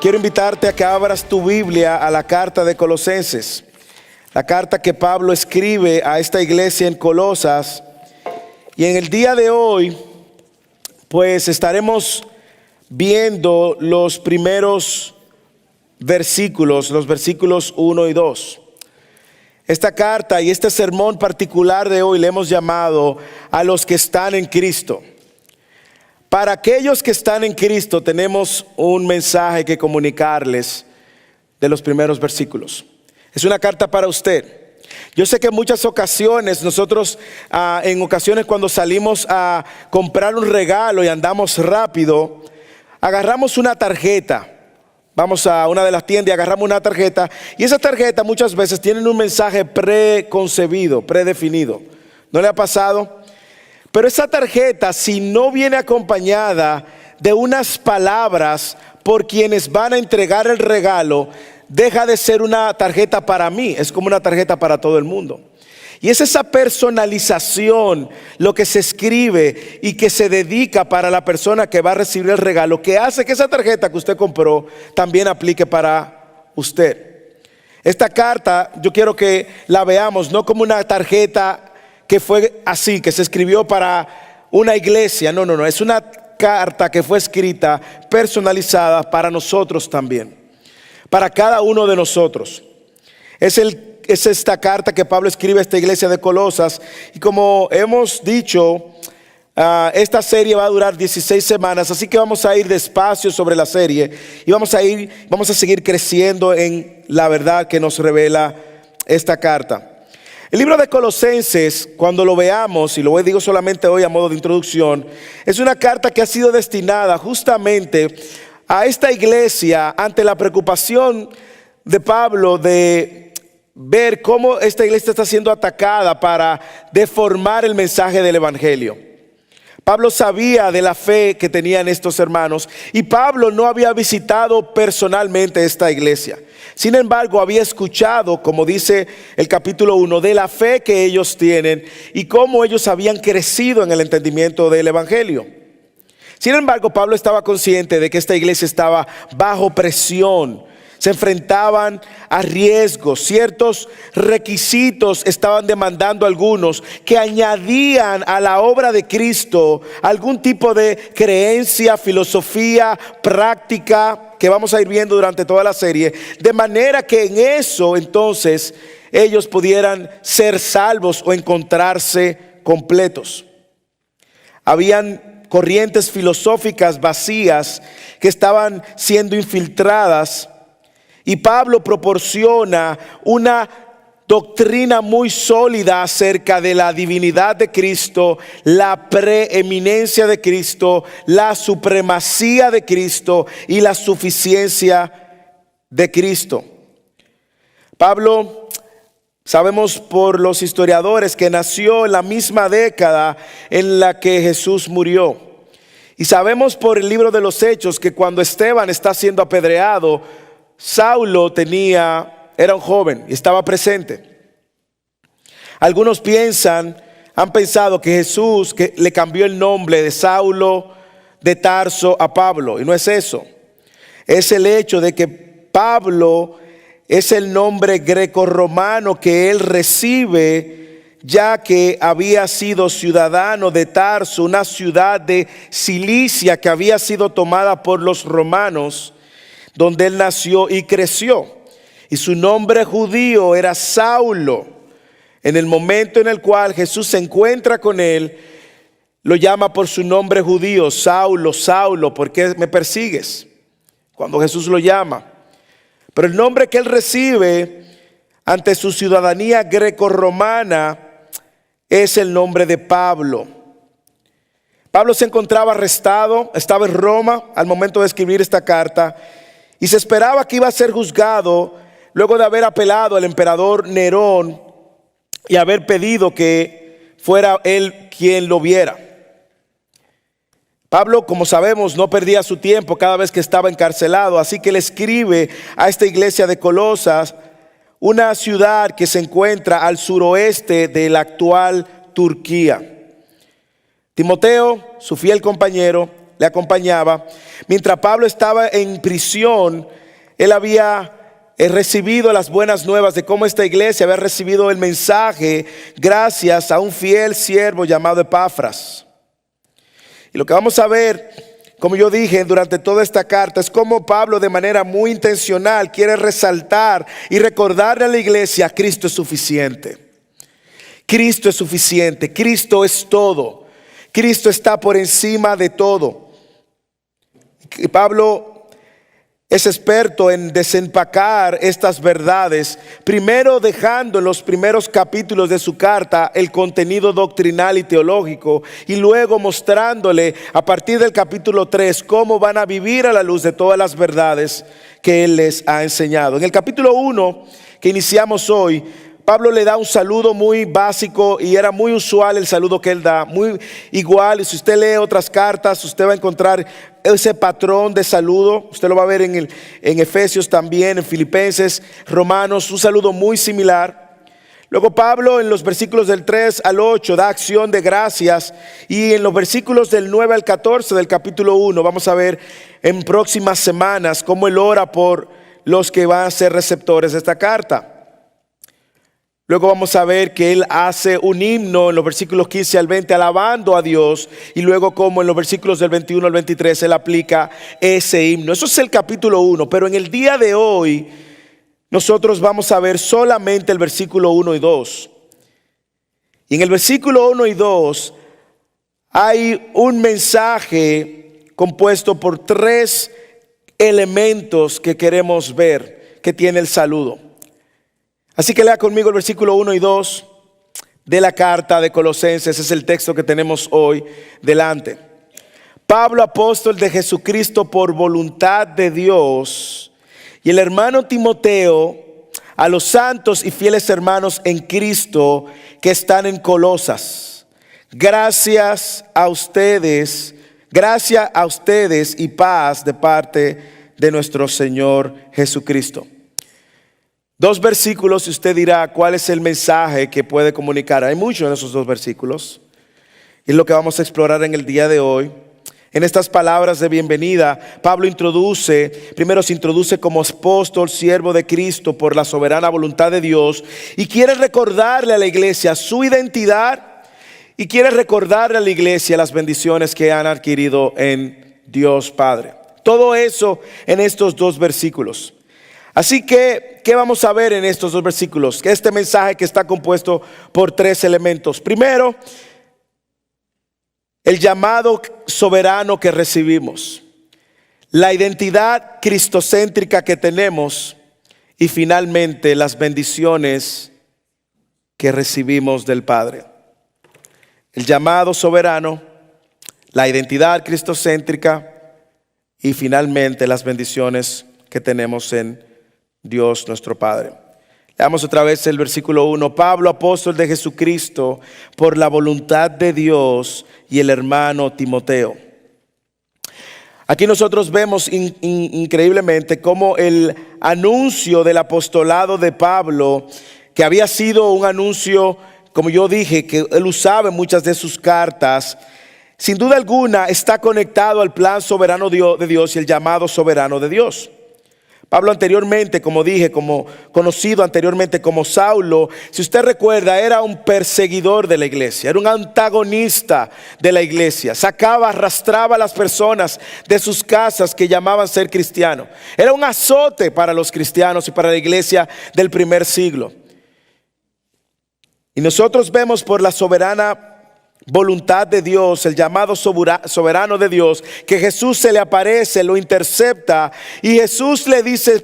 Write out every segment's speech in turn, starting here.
Quiero invitarte a que abras tu Biblia a la carta de Colosenses, la carta que Pablo escribe a esta iglesia en Colosas. Y en el día de hoy, pues estaremos viendo los primeros versículos, los versículos 1 y 2. Esta carta y este sermón particular de hoy le hemos llamado a los que están en Cristo. Para aquellos que están en Cristo tenemos un mensaje que comunicarles de los primeros versículos. Es una carta para usted. Yo sé que en muchas ocasiones nosotros, en ocasiones cuando salimos a comprar un regalo y andamos rápido, agarramos una tarjeta. Vamos a una de las tiendas y agarramos una tarjeta. Y esa tarjeta muchas veces tiene un mensaje preconcebido, predefinido. ¿No le ha pasado? Pero esa tarjeta, si no viene acompañada de unas palabras por quienes van a entregar el regalo, deja de ser una tarjeta para mí, es como una tarjeta para todo el mundo. Y es esa personalización, lo que se escribe y que se dedica para la persona que va a recibir el regalo, que hace que esa tarjeta que usted compró también aplique para usted. Esta carta yo quiero que la veamos no como una tarjeta que fue así, que se escribió para una iglesia. No, es una carta que fue escrita, personalizada para nosotros también, para cada uno de nosotros. Es esta carta que Pablo escribe a esta iglesia de Colosas. Y como hemos dicho, esta serie va a durar 16 semanas, así que vamos a ir despacio sobre la serie y vamos a seguir creciendo en la verdad que nos revela esta carta. El libro de Colosenses, cuando lo veamos, y lo digo solamente hoy a modo de introducción, es una carta que ha sido destinada justamente a esta iglesia ante la preocupación de Pablo de ver cómo esta iglesia está siendo atacada para deformar el mensaje del evangelio. Pablo sabía de la fe que tenían estos hermanos y Pablo no había visitado personalmente esta iglesia. Sin embargo, había escuchado, como dice el capítulo 1, de la fe que ellos tienen y cómo ellos habían crecido en el entendimiento del evangelio. Sin embargo, Pablo estaba consciente de que esta iglesia estaba bajo presión. Se enfrentaban a riesgos, ciertos requisitos estaban demandando algunos que añadían a la obra de Cristo algún tipo de creencia, filosofía, práctica que vamos a ir viendo durante toda la serie, de manera que en eso entonces ellos pudieran ser salvos o encontrarse completos. Habían corrientes filosóficas vacías que estaban siendo infiltradas. Y Pablo proporciona una doctrina muy sólida acerca de la divinidad de Cristo, la preeminencia de Cristo, la supremacía de Cristo y la suficiencia de Cristo. Pablo, sabemos por los historiadores que nació en la misma década en la que Jesús murió. Y sabemos por el libro de los Hechos que cuando Esteban está siendo apedreado, Saulo era un joven y estaba presente. Algunos han pensado que Jesús que le cambió el nombre de Saulo de Tarso a Pablo, y no es eso. Es el hecho de que Pablo es el nombre grecorromano que él recibe, ya que había sido ciudadano de Tarso, una ciudad de Cilicia que había sido tomada por los romanos, donde él nació y creció. Y su nombre judío era Saulo. En el momento en el cual Jesús se encuentra con él, lo llama por su nombre judío: Saulo, Saulo, ¿por qué me persigues? Cuando Jesús lo llama. Pero el nombre que él recibe ante su ciudadanía grecorromana es el nombre de Pablo. Pablo se encontraba arrestado, estaba en Roma al momento de escribir esta carta. Y se esperaba que iba a ser juzgado luego de haber apelado al emperador Nerón y haber pedido que fuera él quien lo viera. Pablo, como sabemos, no perdía su tiempo cada vez que estaba encarcelado, así que le escribe a esta iglesia de Colosas, una ciudad que se encuentra al suroeste de la actual Turquía. Timoteo, su fiel compañero, le acompañaba. Mientras Pablo estaba en prisión, él había recibido las buenas nuevas de cómo esta iglesia había recibido el mensaje gracias a un fiel siervo llamado Epafras. Y lo que vamos a ver, como yo dije durante toda esta carta, es cómo Pablo de manera muy intencional quiere resaltar y recordarle a la iglesia: Cristo es suficiente. Cristo es suficiente, Cristo es todo. Cristo está por encima de todo. Y Pablo es experto en desempacar estas verdades, primero dejando en los primeros capítulos de su carta el contenido doctrinal y teológico, y luego mostrándole a partir del capítulo 3 cómo van a vivir a la luz de todas las verdades que él les ha enseñado. En el capítulo 1 que iniciamos hoy, Pablo le da un saludo muy básico, y era muy usual el saludo que él da, muy igual. Y si usted lee otras cartas, usted va a encontrar ese patrón de saludo. Usted lo va a ver en Efesios también, en Filipenses, Romanos, un saludo muy similar. Luego Pablo en los versículos del 3 al 8 da acción de gracias, y en los versículos del 9 al 14 del capítulo 1 vamos a ver en próximas semanas cómo él ora por los que van a ser receptores de esta carta. Luego vamos a ver que él hace un himno en los versículos 15 al 20 alabando a Dios, y luego como en los versículos del 21 al 23 él aplica ese himno. Eso es el capítulo 1, pero en el día de hoy nosotros vamos a ver solamente el versículo 1 y 2. Y en el versículo 1 y 2 hay un mensaje compuesto por 3 elementos que queremos ver que tiene el saludo. Así que lea conmigo el versículo 1 y 2 de la carta de Colosenses. Es el texto que tenemos hoy delante. Pablo, apóstol de Jesucristo por voluntad de Dios, y el hermano Timoteo, a los santos y fieles hermanos en Cristo que están en Colosas. Gracias a ustedes y paz de parte de nuestro Señor Jesucristo. 2 versículos, y usted dirá, ¿cuál es el mensaje que puede comunicar? Hay mucho en esos 2 versículos, y es lo que vamos a explorar en el día de hoy. En estas palabras de bienvenida, Pablo primero se introduce como apóstol, siervo de Cristo por la soberana voluntad de Dios, y quiere recordarle a la iglesia su identidad, y quiere recordarle a la iglesia las bendiciones que han adquirido en Dios Padre. Todo eso en estos 2 versículos. Así que, ¿qué vamos a ver en estos 2 versículos? Que este mensaje que está compuesto por 3 elementos. Primero, el llamado soberano que recibimos, la identidad cristocéntrica que tenemos, y finalmente las bendiciones que recibimos del Padre. El llamado soberano, la identidad cristocéntrica, y finalmente las bendiciones que tenemos en Dios nuestro Padre. Leamos otra vez el versículo 1. Pablo, apóstol de Jesucristo por la voluntad de Dios, y el hermano Timoteo. Aquí nosotros vemos increíblemente cómo el anuncio del apostolado de Pablo, que había sido un anuncio, como yo dije, que él usaba en muchas de sus cartas, sin duda alguna está conectado al plan soberano de Dios y el llamado soberano de Dios. Pablo anteriormente, como dije, conocido anteriormente como Saulo, si usted recuerda, era un perseguidor de la iglesia, era un antagonista de la iglesia, arrastraba a las personas de sus casas que llamaban ser cristianos. Era un azote para los cristianos y para la iglesia del primer siglo. Y nosotros vemos por la soberana voluntad de Dios, el llamado soberano de Dios, que Jesús se le aparece, lo intercepta, y Jesús le dice: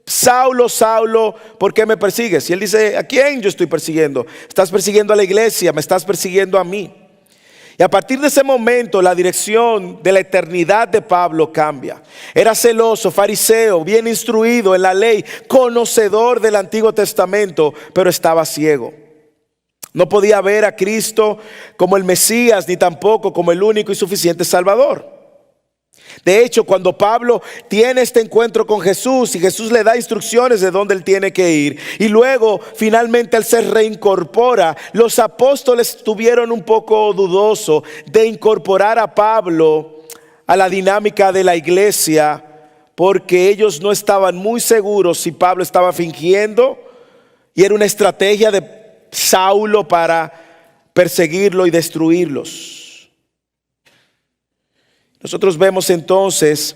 Saulo, Saulo, ¿por qué me persigues? Y él dice: ¿a quién yo estoy persiguiendo? Estás persiguiendo a la iglesia, me estás persiguiendo a mí. Y a partir de ese momento la dirección de la eternidad de Pablo cambia. Era celoso, fariseo, bien instruido en la ley, conocedor del Antiguo Testamento, pero estaba ciego. No podía ver a Cristo como el Mesías, ni tampoco como el único y suficiente Salvador. De hecho, cuando Pablo tiene este encuentro con Jesús, y Jesús le da instrucciones de dónde él tiene que ir, y luego finalmente él se reincorpora, los apóstoles estuvieron un poco dudosos de incorporar a Pablo a la dinámica de la iglesia, porque ellos no estaban muy seguros si Pablo estaba fingiendo y era una estrategia de Saulo para perseguirlo y destruirlos. Nosotros vemos entonces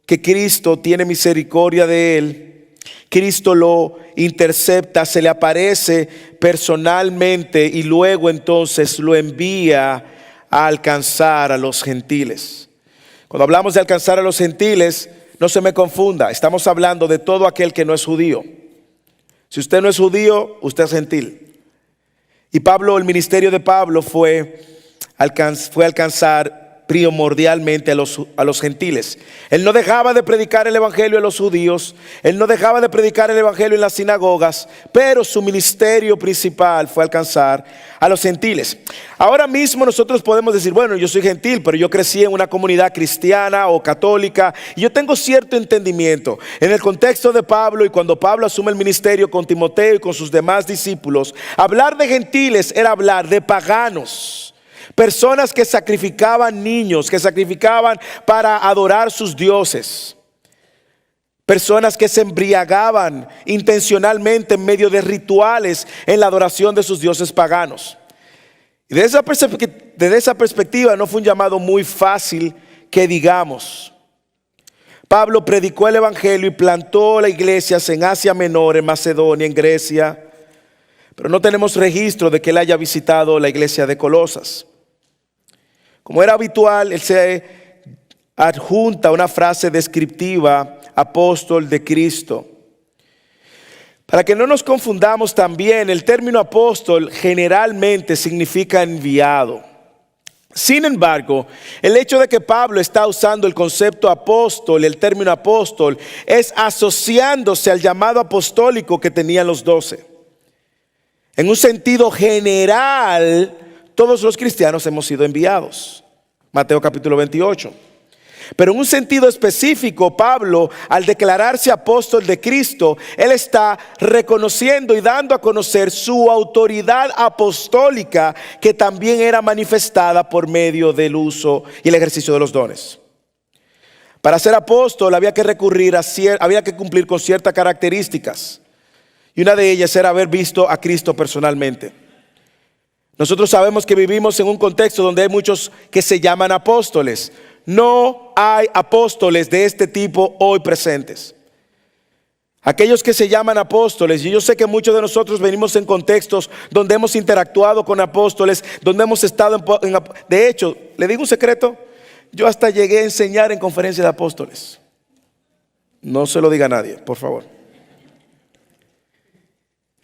que Cristo tiene misericordia de él. Cristo lo intercepta, se le aparece personalmente y luego entonces lo envía a alcanzar a los gentiles. Cuando hablamos de alcanzar a los gentiles, no se me confunda, estamos hablando de todo aquel que no es judío. Si usted no es judío, usted es gentil. Y Pablo, el ministerio de Pablo fue alcanzar primordialmente a los gentiles. Él no dejaba de predicar el evangelio a los judíos, él no dejaba de predicar el evangelio en las sinagogas, pero su ministerio principal fue alcanzar a los gentiles. Ahora mismo nosotros podemos decir, bueno, yo soy gentil, pero yo crecí en una comunidad cristiana o católica y yo tengo cierto entendimiento. En el contexto de Pablo y cuando Pablo asume el ministerio con Timoteo y con sus demás discípulos, hablar de gentiles era hablar de paganos. Personas que sacrificaban niños, que sacrificaban para adorar sus dioses. Personas que se embriagaban intencionalmente en medio de rituales en la adoración de sus dioses paganos. Y desde esa perspectiva no fue un llamado muy fácil que digamos. Pablo predicó el evangelio y plantó las iglesias en Asia Menor, en Macedonia, en Grecia. Pero no tenemos registro de que él haya visitado la iglesia de Colosas. Como era habitual, él se adjunta una frase descriptiva, apóstol de Cristo. Para que no nos confundamos también, el término apóstol generalmente significa enviado. Sin embargo, el hecho de que Pablo está usando el concepto apóstol, el término apóstol, es asociándose al llamado apostólico que tenían los 12. En un sentido general, todos los cristianos hemos sido enviados. Mateo capítulo 28. Pero en un sentido específico, Pablo, al declararse apóstol de Cristo, él está reconociendo y dando a conocer su autoridad apostólica, que también era manifestada por medio del uso y el ejercicio de los dones. Para ser apóstol había que había que cumplir con ciertas características. Y una de ellas era haber visto a Cristo personalmente. Nosotros sabemos que vivimos en un contexto donde hay muchos que se llaman apóstoles. No hay apóstoles de este tipo hoy presentes. Aquellos que se llaman apóstoles, y yo sé que muchos de nosotros venimos en contextos donde hemos interactuado con apóstoles, donde hemos estado de hecho, le digo un secreto, yo hasta llegué a enseñar en conferencias de apóstoles. No se lo diga a nadie, por favor.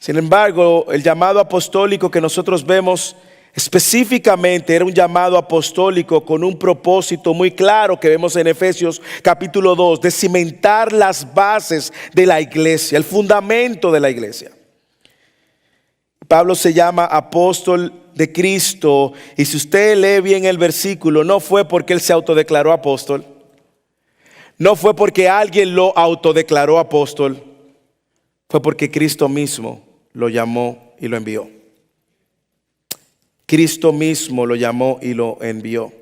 Sin embargo, el llamado apostólico que nosotros vemos específicamente era un llamado apostólico con un propósito muy claro que vemos en Efesios capítulo 2, de cimentar las bases de la iglesia, el fundamento de la iglesia. Pablo se llama apóstol de Cristo, y si usted lee bien el versículo, no fue porque él se autodeclaró apóstol, no fue porque alguien lo autodeclaró apóstol, fue porque Cristo mismo lo llamó y lo envió. Cristo mismo lo llamó y lo envió.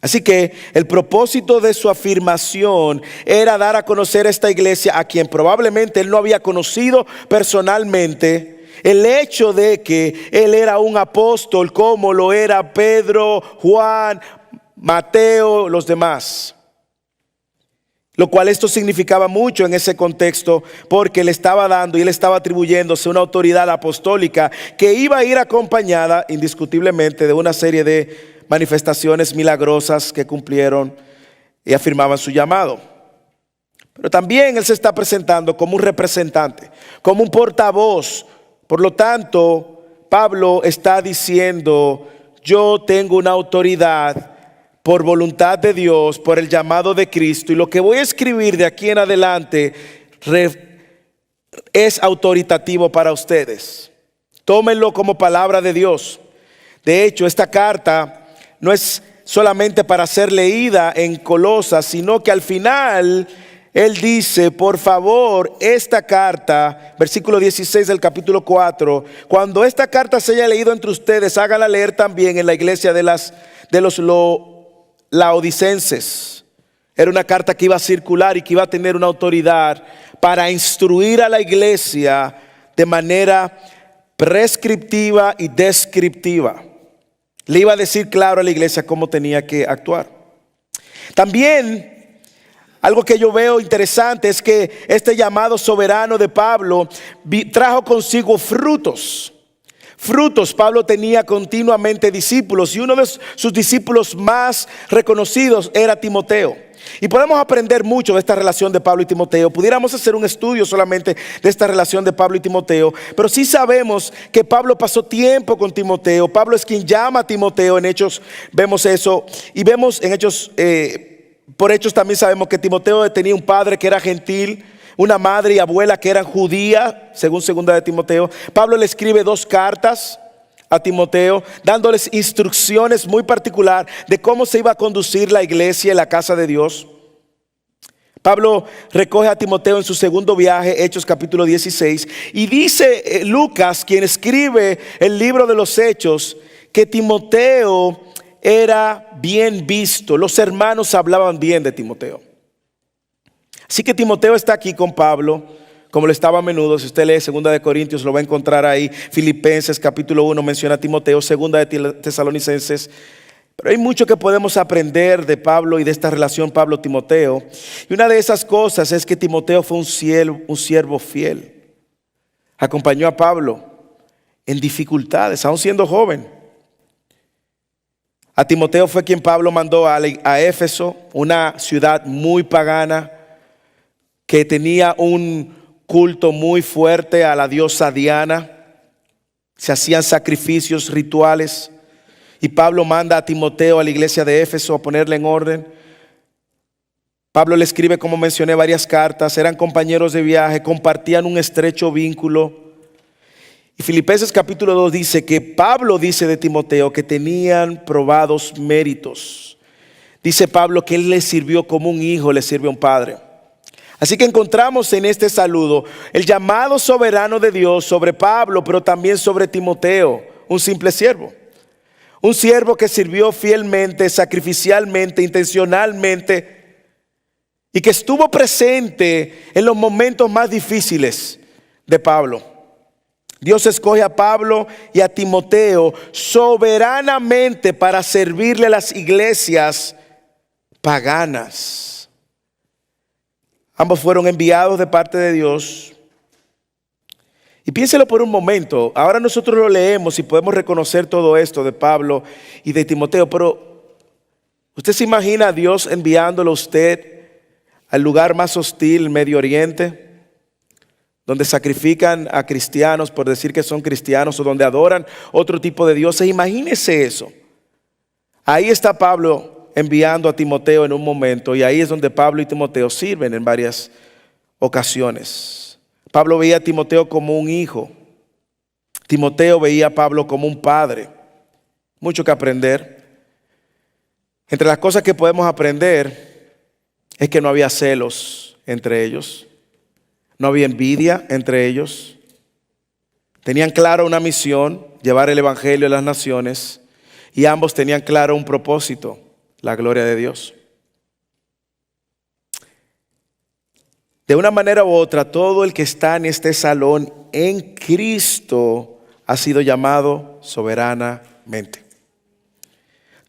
Así que el propósito de su afirmación era dar a conocer a esta iglesia, a quien probablemente él no había conocido personalmente, el hecho de que él era un apóstol como lo era Pedro, Juan, Mateo, los demás. Lo cual esto significaba mucho en ese contexto, porque le estaba dando y él estaba atribuyéndose una autoridad apostólica que iba a ir acompañada indiscutiblemente de una serie de manifestaciones milagrosas que cumplieron y afirmaban su llamado. Pero también él se está presentando como un representante, como un portavoz. Por lo tanto, Pablo está diciendo, yo tengo una autoridad por voluntad de Dios, por el llamado de Cristo, y lo que voy a escribir de aquí en adelante es autoritativo para ustedes. Tómenlo como palabra de Dios. De hecho, esta carta no es solamente para ser leída en Colosas, sino que al final él dice, por favor, esta carta, versículo 16 del capítulo 4, cuando esta carta se haya leído entre ustedes, háganla leer también en la iglesia de los laodicenses. Era una carta que iba a circular y que iba a tener una autoridad para instruir a la iglesia de manera prescriptiva y descriptiva. Le iba a decir claro a la iglesia cómo tenía que actuar. También algo que yo veo interesante es que este llamado soberano de Pablo trajo consigo frutos. Frutos. Pablo tenía continuamente discípulos y uno de sus discípulos más reconocidos era Timoteo. Y podemos aprender mucho de esta relación de Pablo y Timoteo. Pudiéramos hacer un estudio solamente de esta relación de Pablo y Timoteo, pero sí sabemos que Pablo pasó tiempo con Timoteo. Pablo es quien llama a Timoteo. En Hechos vemos eso, y vemos en Hechos, por Hechos también sabemos que Timoteo tenía un padre que era gentil, una madre y abuela que eran judías, según segunda de Timoteo. Pablo le escribe 2 cartas a Timoteo, dándoles instrucciones muy particular de cómo se iba a conducir la iglesia en la casa de Dios. Pablo recoge a Timoteo en su segundo viaje, Hechos capítulo 16, y dice Lucas, quien escribe el libro de los Hechos, que Timoteo era bien visto. Los hermanos hablaban bien de Timoteo. Así que Timoteo está aquí con Pablo, como lo estaba a menudo. Si usted lee 2 de Corintios, lo va a encontrar ahí. Filipenses capítulo 1 menciona a Timoteo, 2 de Tesalonicenses. Pero hay mucho que podemos aprender de Pablo y de esta relación Pablo-Timoteo. Y una de esas cosas es que Timoteo fue un siervo fiel. Acompañó a Pablo en dificultades, aún siendo joven. A Timoteo fue quien Pablo mandó a Éfeso, una ciudad muy pagana, que tenía un culto muy fuerte a la diosa Diana. Se hacían sacrificios rituales. Y Pablo manda a Timoteo a la iglesia de Éfeso a ponerle en orden. Pablo le escribe, como mencioné, varias cartas. Eran compañeros de viaje, compartían un estrecho vínculo. Y Filipenses capítulo 2 dice que Pablo dice de Timoteo que tenían probados méritos. Dice Pablo que él le sirvió como un hijo, le sirve a un padre. Así que encontramos en este saludo el llamado soberano de Dios sobre Pablo, pero también sobre Timoteo, un simple siervo. Un siervo que sirvió fielmente, sacrificialmente, intencionalmente, y que estuvo presente en los momentos más difíciles de Pablo. Dios escoge a Pablo y a Timoteo soberanamente para servirle a las iglesias paganas. Ambos fueron enviados de parte de Dios. Y piénselo por un momento. Ahora nosotros lo leemos y podemos reconocer todo esto de Pablo y de Timoteo. Pero ¿usted se imagina a Dios enviándolo a usted al lugar más hostil, Medio Oriente, donde sacrifican a cristianos por decir que son cristianos, o donde adoran otro tipo de dioses? Imagínese eso. Ahí está Pablo enviando a Timoteo en un momento, y ahí es donde Pablo y Timoteo sirven en varias ocasiones. Pablo veía a Timoteo como un hijo. Timoteo veía a Pablo como un padre. Mucho que aprender. Entre las cosas que podemos aprender es que no había celos entre ellos. No había envidia entre ellos. Tenían claro una misión, llevar el evangelio a las naciones, y ambos tenían claro un propósito: la gloria de Dios. De una manera u otra, todo el que está en este salón en Cristo ha sido llamado soberanamente.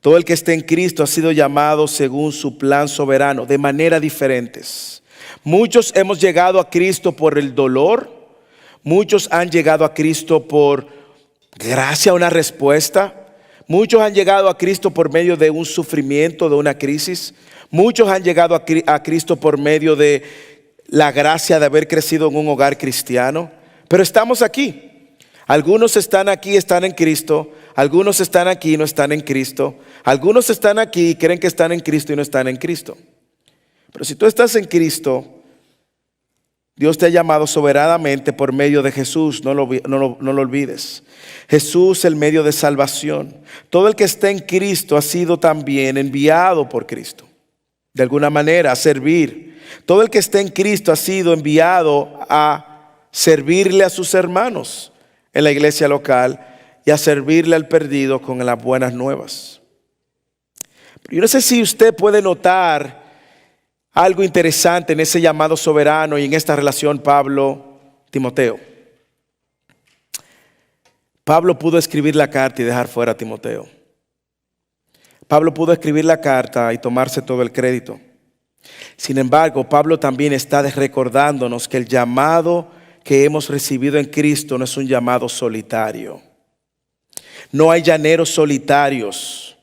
Todo el que esté en Cristo ha sido llamado según su plan soberano, de maneras diferentes. Muchos hemos llegado a Cristo por el dolor. Muchos han llegado a Cristo por gracia, una respuesta. Muchos han llegado a Cristo por medio de un sufrimiento, de una crisis. Muchos han llegado a Cristo por medio de la gracia de haber crecido en un hogar cristiano. Pero estamos aquí. Algunos están aquí, están en Cristo. Algunos están aquí y no están en Cristo. Algunos están aquí y creen que están en Cristo y no están en Cristo. Pero si tú estás en Cristo, Dios te ha llamado soberanamente por medio de Jesús. No lo olvides. Jesús, el medio de salvación. Todo el que está en Cristo ha sido también enviado por Cristo, de alguna manera, a servir. Todo el que está en Cristo ha sido enviado a servirle a sus hermanos en la iglesia local y a servirle al perdido con las buenas nuevas. Yo no sé si usted puede notar algo interesante en ese llamado soberano y en esta relación Pablo-Timoteo. Pablo pudo escribir la carta y dejar fuera a Timoteo. Pablo pudo escribir la carta y tomarse todo el crédito. Sin embargo, Pablo también está recordándonos que el llamado que hemos recibido en Cristo no es un llamado solitario. No hay llaneros solitarios.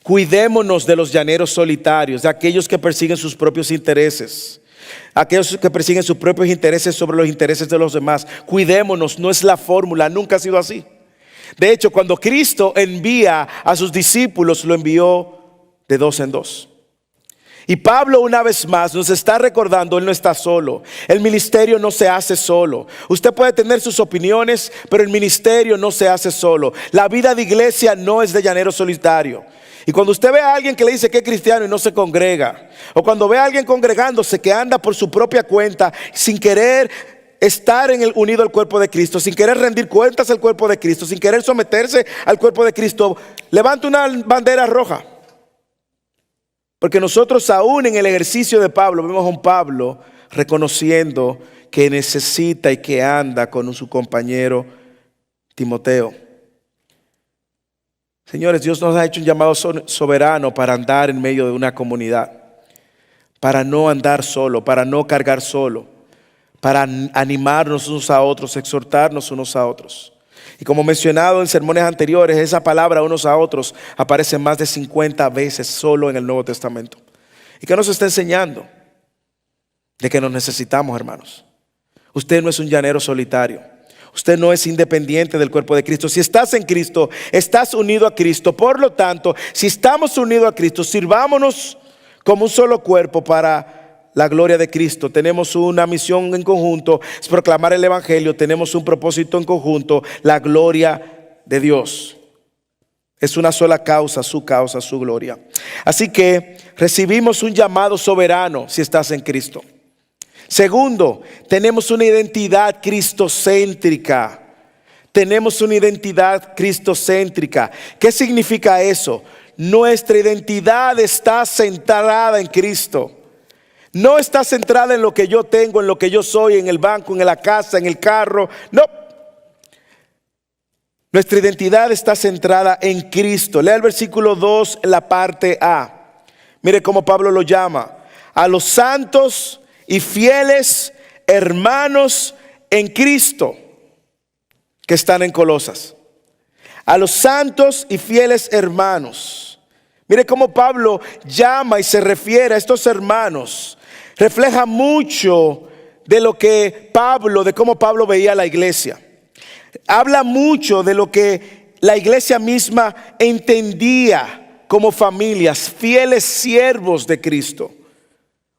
Cuidémonos de los llaneros solitarios, de aquellos que persiguen sus propios intereses. Aquellos que persiguen sus propios intereses sobre los intereses de los demás. Cuidémonos, no es la fórmula, nunca ha sido así. De hecho, cuando Cristo envía a sus discípulos, lo envió de dos en dos. Y Pablo una vez más nos está recordando, él no está solo. El ministerio no se hace solo. Usted puede tener sus opiniones, pero el ministerio no se hace solo. La vida de iglesia no es de llanero solitario. Y cuando usted ve a alguien que le dice que es cristiano y no se congrega, o cuando ve a alguien congregándose que anda por su propia cuenta, sin querer estar unido al cuerpo de Cristo, sin querer rendir cuentas al cuerpo de Cristo, sin querer someterse al cuerpo de Cristo, levanta una bandera roja. Porque nosotros aún en el ejercicio de Pablo vemos a un Pablo reconociendo que necesita y que anda con su compañero Timoteo. Señores, Dios nos ha hecho un llamado soberano para andar en medio de una comunidad, para no andar solo, para no cargar solo, para animarnos unos a otros, exhortarnos unos a otros. Y como mencionado en sermones anteriores, esa palabra unos a otros aparece más de 50 veces solo en el Nuevo Testamento. ¿Y qué nos está enseñando? De que nos necesitamos, hermanos. Usted no es un llanero solitario. Usted no es independiente del cuerpo de Cristo. Si estás en Cristo, estás unido a Cristo. Por lo tanto, si estamos unidos a Cristo, sirvámonos como un solo cuerpo para la gloria de Cristo. Tenemos una misión en conjunto, es proclamar el evangelio. Tenemos un propósito en conjunto, la gloria de Dios. Es una sola causa, su gloria. Así que recibimos un llamado soberano si estás en Cristo. Segundo, tenemos una identidad cristocéntrica. Tenemos una identidad cristocéntrica. ¿Qué significa eso? Nuestra identidad está centrada en Cristo. No está centrada en lo que yo tengo, en lo que yo soy, en el banco, en la casa, en el carro. No. Nuestra identidad está centrada en Cristo. Lea el versículo 2, la parte A. Mire cómo Pablo lo llama. A los santos y fieles hermanos en Cristo que están en Colosas. A los santos y fieles hermanos. Mire cómo Pablo llama y se refiere a estos hermanos. Refleja mucho de lo que de cómo Pablo veía la iglesia. Habla mucho de lo que la iglesia misma entendía como familias, fieles siervos de Cristo.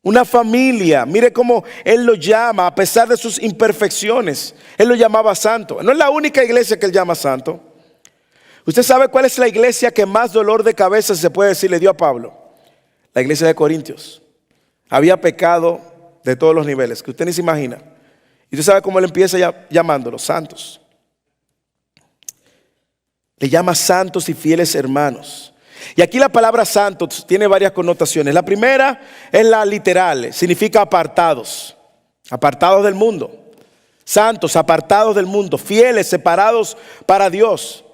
Una familia, mire cómo él lo llama a pesar de sus imperfecciones. Él lo llamaba santo. No es la única iglesia que él llama santo. ¿Usted sabe cuál es la iglesia que más dolor de cabeza se puede decir le dio a Pablo? La iglesia de Corintios. Había pecado de todos los niveles, que usted ni se imagina. Y usted sabe cómo él empieza llamándolos santos. Le llama santos y fieles hermanos. Y aquí la palabra santos tiene varias connotaciones. La primera es la literal, significa apartados. Apartados del mundo. Santos, apartados del mundo. Fieles, separados para Dios.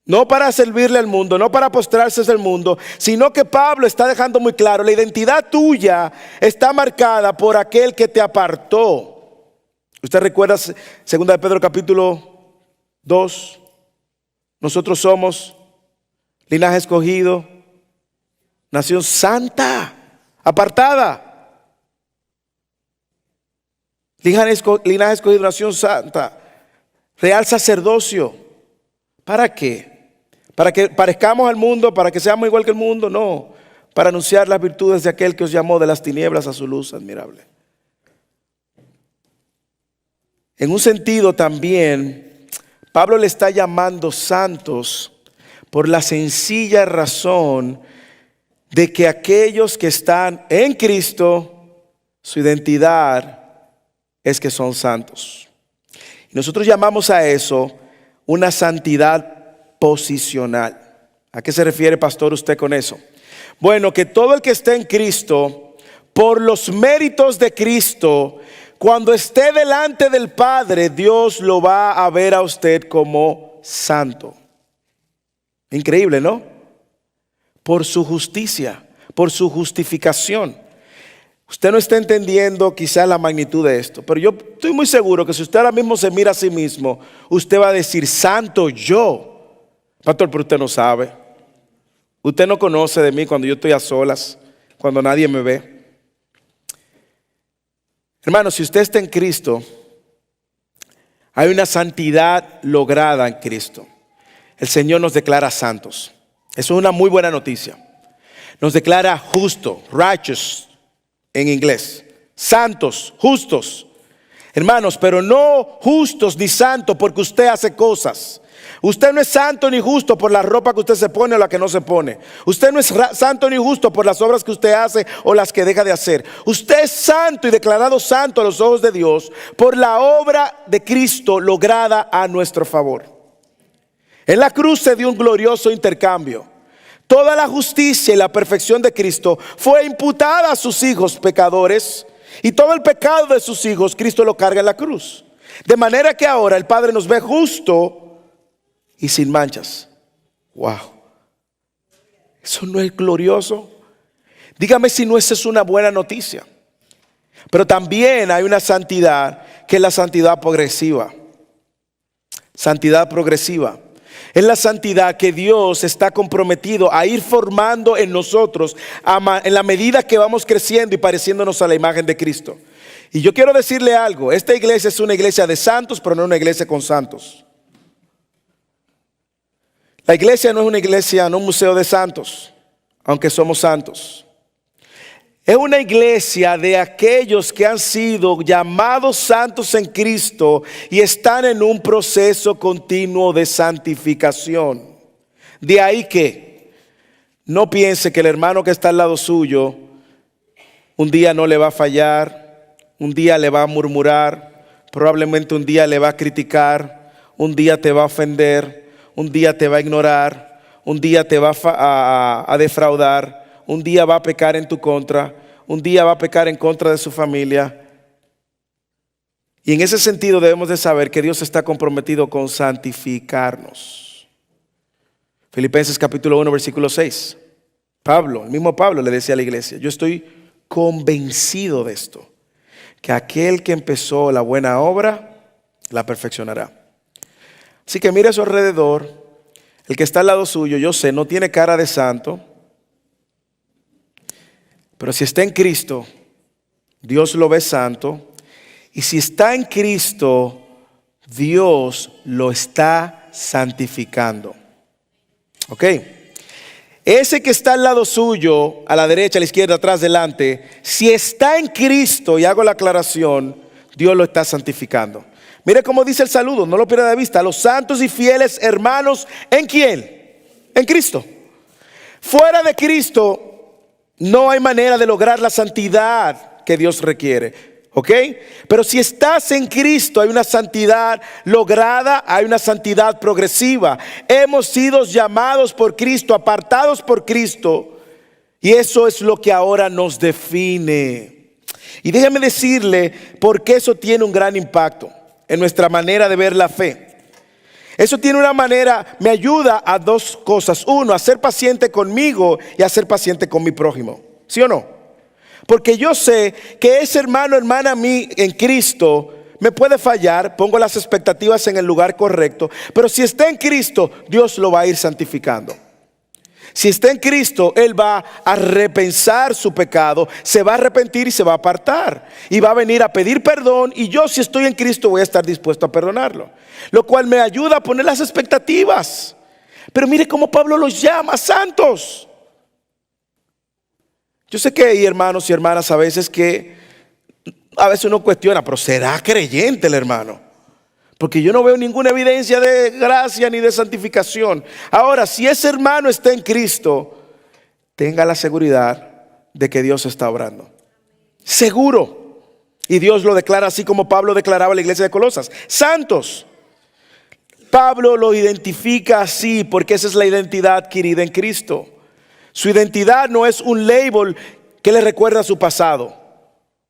No para servirle al mundo, no para postrarse al mundo, sino que Pablo está dejando muy claro, la identidad tuya está marcada por aquel que te apartó. Usted recuerda 2 de Pedro capítulo 2, nosotros somos linaje escogido, nación santa, apartada. Linaje escogido, nación santa, real sacerdocio. ¿Para qué? ¿Para que parezcamos al mundo? ¿Para que seamos igual que el mundo? No, para anunciar las virtudes de aquel que os llamó de las tinieblas a su luz admirable. En un sentido también, Pablo le está llamando santos por la sencilla razón de que aquellos que están en Cristo, su identidad es que son santos. Y nosotros llamamos a eso una santidad posicional. ¿A qué se refiere, pastor, usted con eso? Bueno, que todo el que esté en Cristo, por los méritos de Cristo, cuando esté delante del Padre, Dios lo va a ver a usted como santo. Increíble, ¿no? Por su justicia, por su justificación. Usted no está entendiendo quizás la magnitud de esto, pero yo estoy muy seguro que si usted ahora mismo se mira a sí mismo, usted va a decir, santo yo. Pastor, pero usted no sabe. Usted no conoce de mí cuando yo estoy a solas, cuando nadie me ve. Hermano, si usted está en Cristo, hay una santidad lograda en Cristo. El Señor nos declara santos. Eso es una muy buena noticia. Nos declara justo, righteous en inglés. Santos, justos. Hermanos, pero no justos ni santos porque usted hace cosas. Usted no es santo ni justo por la ropa que usted se pone o la que no se pone. Usted no es santo ni justo por las obras que usted hace o las que deja de hacer. Usted es santo y declarado santo a los ojos de Dios por la obra de Cristo lograda a nuestro favor. En la cruz se dio un glorioso intercambio. Toda la justicia y la perfección de Cristo fue imputada a sus hijos pecadores, y todo el pecado de sus hijos Cristo lo carga en la cruz. De manera que ahora el Padre nos ve justo y sin manchas. Wow. ¿Eso no es glorioso? Dígame si no esa es una buena noticia. Pero también hay una santidad que es la santidad progresiva. Santidad progresiva. Es la santidad que Dios está comprometido a ir formando en nosotros en la medida que vamos creciendo y pareciéndonos a la imagen de Cristo. Y yo quiero decirle algo, esta iglesia es una iglesia de santos, pero no una iglesia con santos. La iglesia no es una iglesia, no un museo de santos, aunque somos santos. Es una iglesia de aquellos que han sido llamados santos en Cristo y están en un proceso continuo de santificación. De ahí que no piense que el hermano que está al lado suyo un día no le va a fallar, un día le va a murmurar, probablemente un día le va a criticar, un día te va a ofender, un día te va a ignorar, un día te va a defraudar. Un día va a pecar en tu contra, un día va a pecar en contra de su familia. Y en ese sentido debemos de saber que Dios está comprometido con santificarnos. Filipenses capítulo 1 versículo 6. Pablo, el mismo Pablo le decía a la iglesia, yo estoy convencido de esto, que aquel que empezó la buena obra, la perfeccionará. Así que mire a su alrededor, el que está al lado suyo, yo sé, no tiene cara de santo. Pero si está en Cristo, Dios lo ve santo. Y si está en Cristo, Dios lo está santificando. ¿Ok? Ese que está al lado suyo, a la derecha, a la izquierda, atrás, delante, si está en Cristo, y hago la aclaración, Dios lo está santificando. Mire cómo dice el saludo, no lo pierda de vista. Los santos y fieles hermanos, ¿en quién? En Cristo. Fuera de Cristo no hay manera de lograr la santidad que Dios requiere, ¿ok? Pero si estás en Cristo hay una santidad lograda, hay una santidad progresiva. Hemos sido llamados por Cristo, apartados por Cristo, y eso es lo que ahora nos define. Y déjeme decirle por qué eso tiene un gran impacto en nuestra manera de ver la fe. Eso tiene una manera, me ayuda a dos cosas. Uno, a ser paciente conmigo y a ser paciente con mi prójimo. ¿Sí o no? Porque yo sé que ese hermano, hermana a mí en Cristo me puede fallar, pongo las expectativas en el lugar correcto. Pero si está en Cristo, Dios lo va a ir santificando. Si está en Cristo, Él va a repensar su pecado, se va a arrepentir y se va a apartar. Y va a venir a pedir perdón, y yo, si estoy en Cristo, voy a estar dispuesto a perdonarlo. Lo cual me ayuda a poner las expectativas. Pero mire cómo Pablo los llama santos. Yo sé que hay hermanos y hermanas a veces uno cuestiona, pero ¿será creyente el hermano? Porque yo no veo ninguna evidencia de gracia ni de santificación. Ahora, si ese hermano está en Cristo, tenga la seguridad de que Dios está obrando. Seguro. Y Dios lo declara así como Pablo declaraba a la iglesia de Colosas. Santos. Pablo lo identifica así porque esa es la identidad adquirida en Cristo. Su identidad no es un label que le recuerda a su pasado.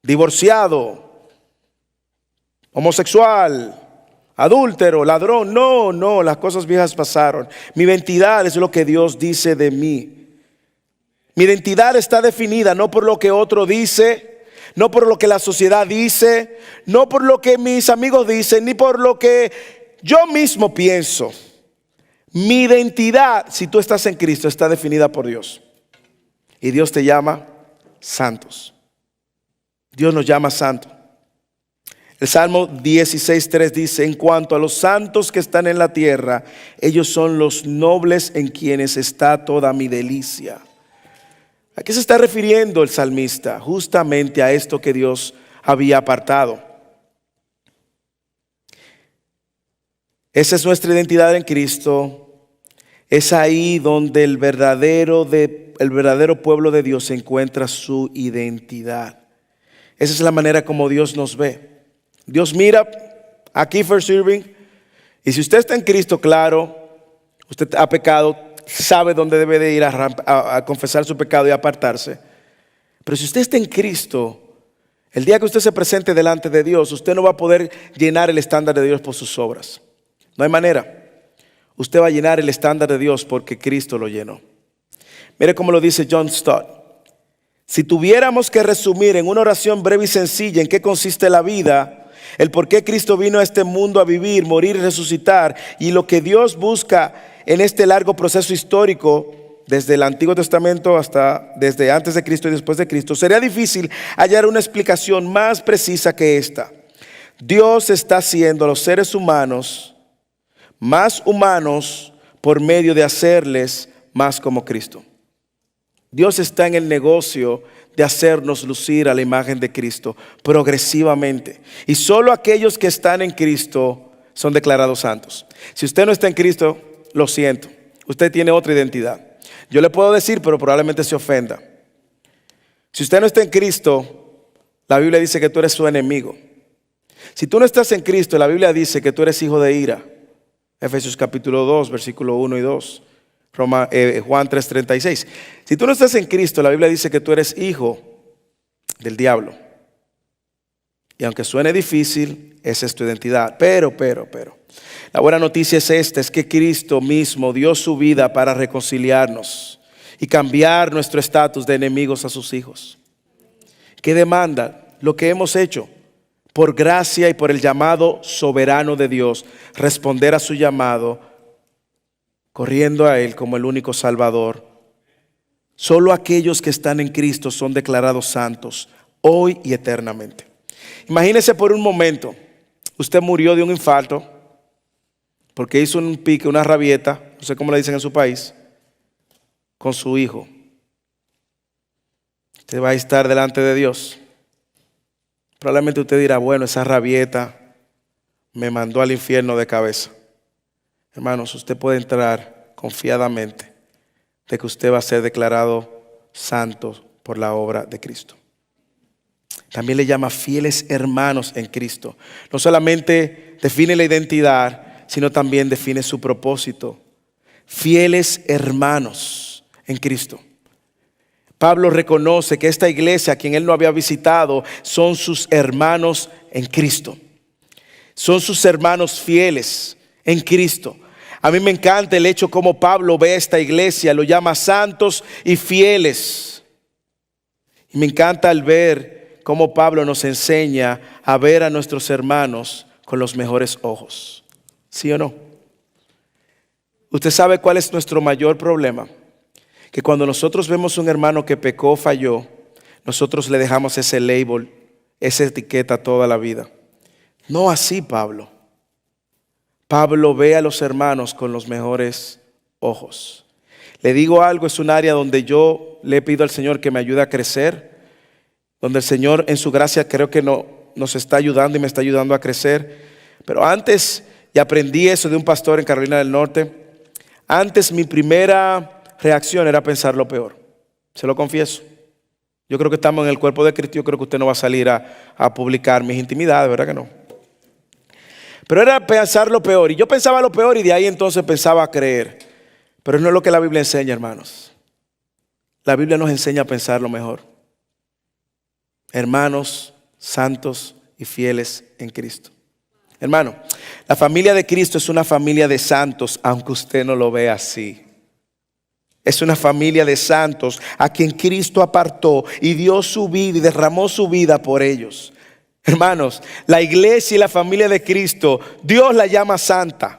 Divorciado, homosexual, adúltero, ladrón. No, las cosas viejas pasaron. Mi identidad es lo que Dios dice de mí. Mi identidad está definida no por lo que otro dice, no por lo que la sociedad dice, no por lo que mis amigos dicen, ni por lo que yo mismo pienso. Mi identidad, si tú estás en Cristo, está definida por Dios. Y Dios te llama santos. Dios nos llama santos. El Salmo 16:3 dice: en cuanto a los santos que están en la tierra, ellos son los nobles en quienes está toda mi delicia. ¿A qué se está refiriendo el salmista? Justamente a esto que Dios había apartado. Esa es nuestra identidad en Cristo. Es ahí donde el verdadero pueblo de Dios encuentra su identidad. Esa es la manera como Dios nos ve. Dios mira a Kiefer Irving, y si usted está en Cristo, claro, usted ha pecado, sabe dónde debe de ir a confesar su pecado y apartarse. Pero si usted está en Cristo, el día que usted se presente delante de Dios, usted no va a poder llenar el estándar de Dios por sus obras. No hay manera. Usted va a llenar el estándar de Dios porque Cristo lo llenó. Mire cómo lo dice John Stott. Si tuviéramos que resumir en una oración breve y sencilla en qué consiste la vida, el por qué Cristo vino a este mundo a vivir, morir y resucitar, y lo que Dios busca en este largo proceso histórico, desde el Antiguo Testamento hasta desde antes de Cristo y después de Cristo, sería difícil hallar una explicación más precisa que esta. Dios está haciendo a los seres humanos más humanos por medio de hacerles más como Cristo. Dios está en el negocio de hacernos lucir a la imagen de Cristo progresivamente. Y solo aquellos que están en Cristo son declarados santos. Si usted no está en Cristo, lo siento, usted tiene otra identidad. Yo le puedo decir, pero probablemente se ofenda. Si usted no está en Cristo, la Biblia dice que tú eres su enemigo. Si tú no estás en Cristo, la Biblia dice que tú eres hijo de ira. Efesios capítulo 2, versículo 1 y 2. Juan 3:36. Si tú no estás en Cristo, la Biblia dice que tú eres hijo del diablo. Y aunque suene difícil, esa es tu identidad. Pero. La buena noticia es esta, es que Cristo mismo dio su vida para reconciliarnos y cambiar nuestro estatus de enemigos a sus hijos. ¿Qué demanda? Lo que hemos hecho. Por gracia y por el llamado soberano de Dios, responder a su llamado, corriendo a Él como el único Salvador. Solo aquellos que están en Cristo son declarados santos, hoy y eternamente. Imagínese por un momento, usted murió de un infarto, porque hizo un pique, una rabieta, no sé cómo le dicen en su país, con su hijo. Usted va a estar delante de Dios. Probablemente usted dirá, bueno, esa rabieta me mandó al infierno de cabeza. Hermanos, usted puede entrar confiadamente de que usted va a ser declarado santo por la obra de Cristo. También le llama fieles hermanos en Cristo. No solamente define la identidad, sino también define su propósito. Fieles hermanos en Cristo. Pablo reconoce que esta iglesia, a quien él no había visitado, son sus hermanos en Cristo. Son sus hermanos fieles en Cristo. A mí me encanta el hecho como Pablo ve a esta iglesia, lo llama santos y fieles. Y me encanta el ver cómo Pablo nos enseña a ver a nuestros hermanos con los mejores ojos. ¿Sí o no? ¿Usted sabe cuál es nuestro mayor problema? Que cuando nosotros vemos un hermano que pecó, falló, nosotros le dejamos ese label, esa etiqueta toda la vida. No así Pablo. Pablo ve a los hermanos con los mejores ojos. Le digo algo, es un área donde yo le pido al Señor que me ayude a crecer, donde el Señor en su gracia creo que nos está ayudando y me está ayudando a crecer. Pero antes, y aprendí eso de un pastor en Carolina del Norte, antes mi primera reacción era pensar lo peor, se lo confieso. Yo creo que estamos en el cuerpo de Cristo, yo creo que usted no va a salir a publicar mis intimidades, ¿verdad que no? Pero era pensar lo peor, y yo pensaba lo peor y de ahí entonces pensaba a creer. Pero no es lo que la Biblia enseña, hermanos. La Biblia nos enseña a pensar lo mejor. Hermanos, santos y fieles en Cristo. Hermano, la familia de Cristo es una familia de santos, aunque usted no lo vea así. Es una familia de santos a quien Cristo apartó y dio su vida y derramó su vida por ellos. Hermanos, la iglesia y la familia de Cristo, Dios la llama santa.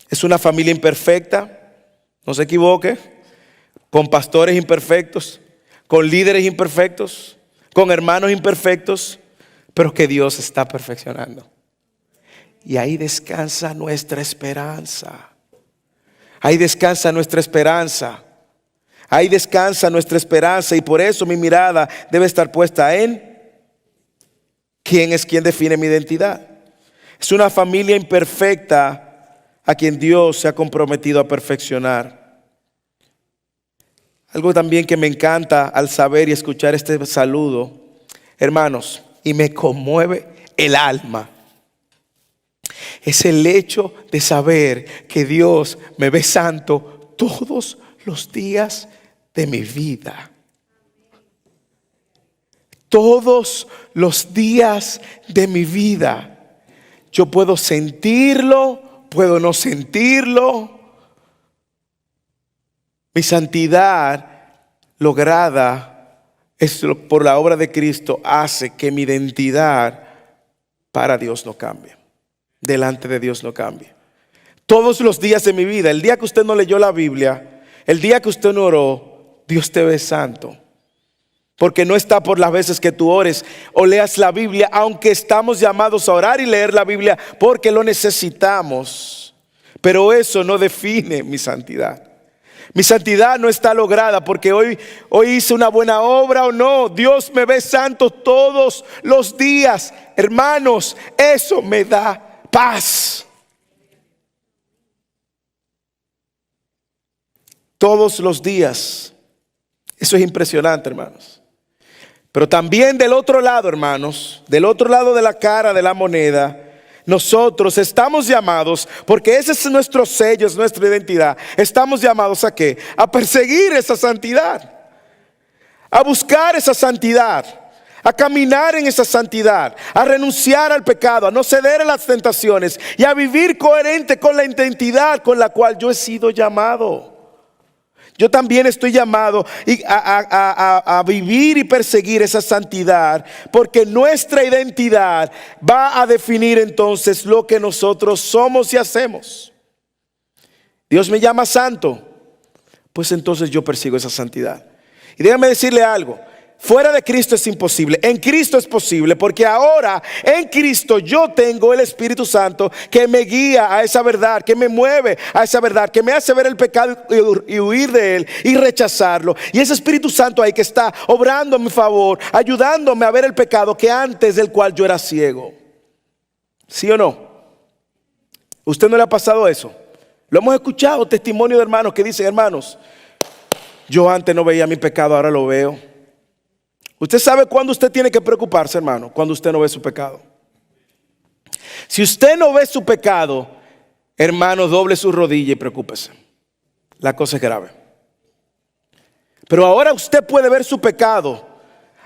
Es una familia imperfecta, no se equivoque, con pastores imperfectos, con líderes imperfectos, con hermanos imperfectos, pero que Dios está perfeccionando. Y ahí descansa nuestra esperanza. Ahí descansa nuestra esperanza. Ahí descansa nuestra esperanza. Y por eso mi mirada debe estar puesta en quién es quien define mi identidad. Es una familia imperfecta a quien Dios se ha comprometido a perfeccionar. Algo también que me encanta al saber y escuchar este saludo, hermanos, y me conmueve el alma, es el hecho de saber que Dios me ve santo todos los días de mi vida. Todos los días de mi vida. Yo puedo sentirlo, puedo no sentirlo. Mi santidad lograda por la obra de Cristo hace que mi identidad para Dios no cambie. Delante de Dios no cambie. Todos los días de mi vida, el día que usted no leyó la Biblia, el día que usted no oró, Dios te ve santo. Porque no está por las veces que tú ores o leas la Biblia, aunque estamos llamados a orar y leer la Biblia porque lo necesitamos. Pero eso no define mi santidad. Mi santidad no está lograda porque hoy hice una buena obra o no. Dios me ve santo todos los días. Hermanos, eso me da paz. Todos los días. Eso es impresionante, hermanos. Pero también del otro lado, hermanos, del otro lado de la cara de la moneda, nosotros estamos llamados, porque ese es nuestro sello, es nuestra identidad. Estamos llamados ¿a qué? A perseguir esa santidad, a buscar esa santidad, a caminar en esa santidad, a renunciar al pecado, a no ceder a las tentaciones y a vivir coherente con la identidad con la cual yo he sido llamado. Yo también estoy llamado a vivir y perseguir esa santidad, porque nuestra identidad va a definir entonces lo que nosotros somos y hacemos. Dios me llama santo, pues entonces yo persigo esa santidad. Y déjame decirle algo. Fuera de Cristo es imposible. En Cristo es posible, porque ahora en Cristo yo tengo el Espíritu Santo que me guía a esa verdad, que me mueve a esa verdad, que me hace ver el pecado y huir de él y rechazarlo. Y ese Espíritu Santo ahí que está obrando a mi favor, ayudándome a ver el pecado que antes del cual yo era ciego. ¿Sí o no? ¿Usted no le ha pasado eso? Lo hemos escuchado, testimonio de hermanos que dicen: hermanos, yo antes no veía mi pecado, ahora lo veo. Usted sabe cuándo usted tiene que preocuparse, hermano, cuando usted no ve su pecado. Si usted no ve su pecado, hermano, doble su rodilla y preocúpese. La cosa es grave. Pero ahora usted puede ver su pecado,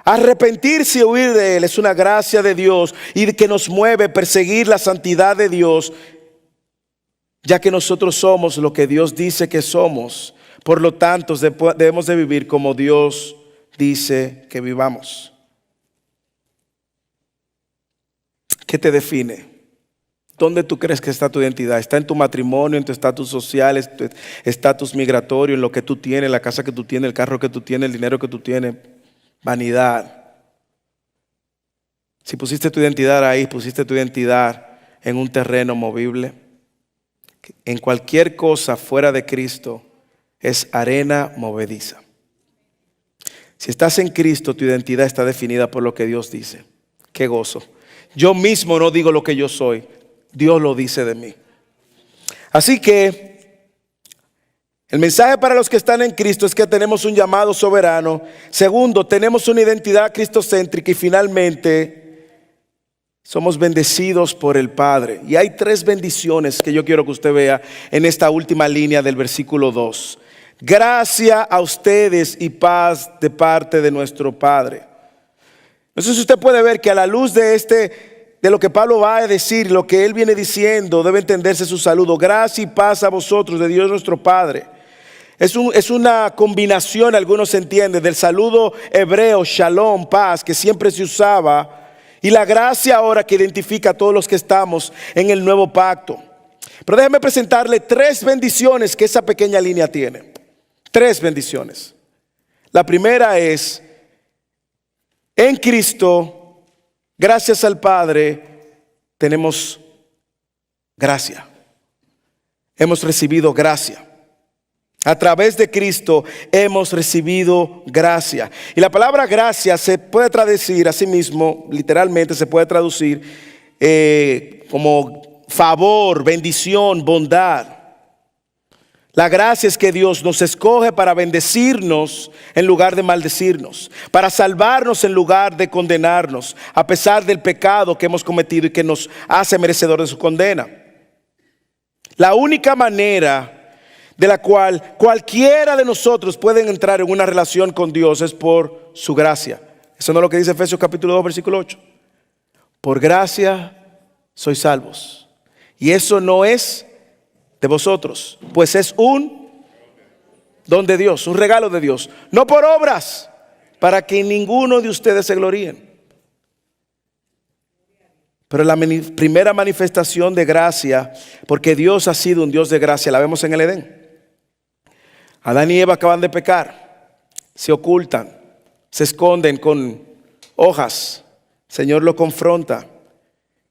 arrepentirse y huir de él. Es una gracia de Dios y que nos mueve a perseguir la santidad de Dios, ya que nosotros somos lo que Dios dice que somos. Por lo tanto, debemos de vivir como Dios dice que vivamos. ¿Qué te define? ¿Dónde tú crees que está tu identidad? ¿Está en tu matrimonio, en tu estatus social, en tu estatus migratorio, en lo que tú tienes, la casa que tú tienes, el carro que tú tienes, el dinero que tú tienes? Vanidad. Si pusiste tu identidad ahí, pusiste tu identidad en un terreno movible. En cualquier cosa fuera de Cristo es arena movediza. Si estás en Cristo, tu identidad está definida por lo que Dios dice. ¡Qué gozo! Yo mismo no digo lo que yo soy, Dios lo dice de mí. Así que el mensaje para los que están en Cristo es que tenemos un llamado soberano. Segundo, tenemos una identidad cristocéntrica. Y finalmente, somos bendecidos por el Padre. Y hay 3 bendiciones que yo quiero que usted vea en esta última línea del versículo 2. Gracia a ustedes y paz de parte de nuestro Padre. No sé si usted puede ver que a la luz de lo que Pablo va a decir, lo que él viene diciendo, debe entenderse su saludo. Gracia y paz a vosotros de Dios nuestro Padre. Es una combinación, algunos entienden, del saludo hebreo, shalom, paz, que siempre se usaba, y la gracia ahora que identifica a todos los que estamos en el nuevo pacto. Pero déjeme presentarle 3 bendiciones que esa pequeña línea tiene. 3 bendiciones. La primera es, en Cristo, gracias al Padre, tenemos gracia. Hemos recibido gracia. A través de Cristo hemos recibido gracia. Y la palabra gracia se puede traducir a sí mismo, literalmente se puede traducir como favor, bendición, bondad. La gracia es que Dios nos escoge para bendecirnos en lugar de maldecirnos, para salvarnos en lugar de condenarnos, a pesar del pecado que hemos cometido y que nos hace merecedor de su condena. La única manera de la cual cualquiera de nosotros puede entrar en una relación con Dios es por su gracia. Eso no es lo que dice Efesios capítulo 2 versículo 8. Por gracia sois salvos. Y eso no es de vosotros, pues es un don de Dios, un regalo de Dios. No por obras, para que ninguno de ustedes se gloríen. Pero la primera manifestación de gracia, porque Dios ha sido un Dios de gracia, la vemos en el Edén. Adán y Eva acaban de pecar, se ocultan, se esconden con hojas. El Señor lo confronta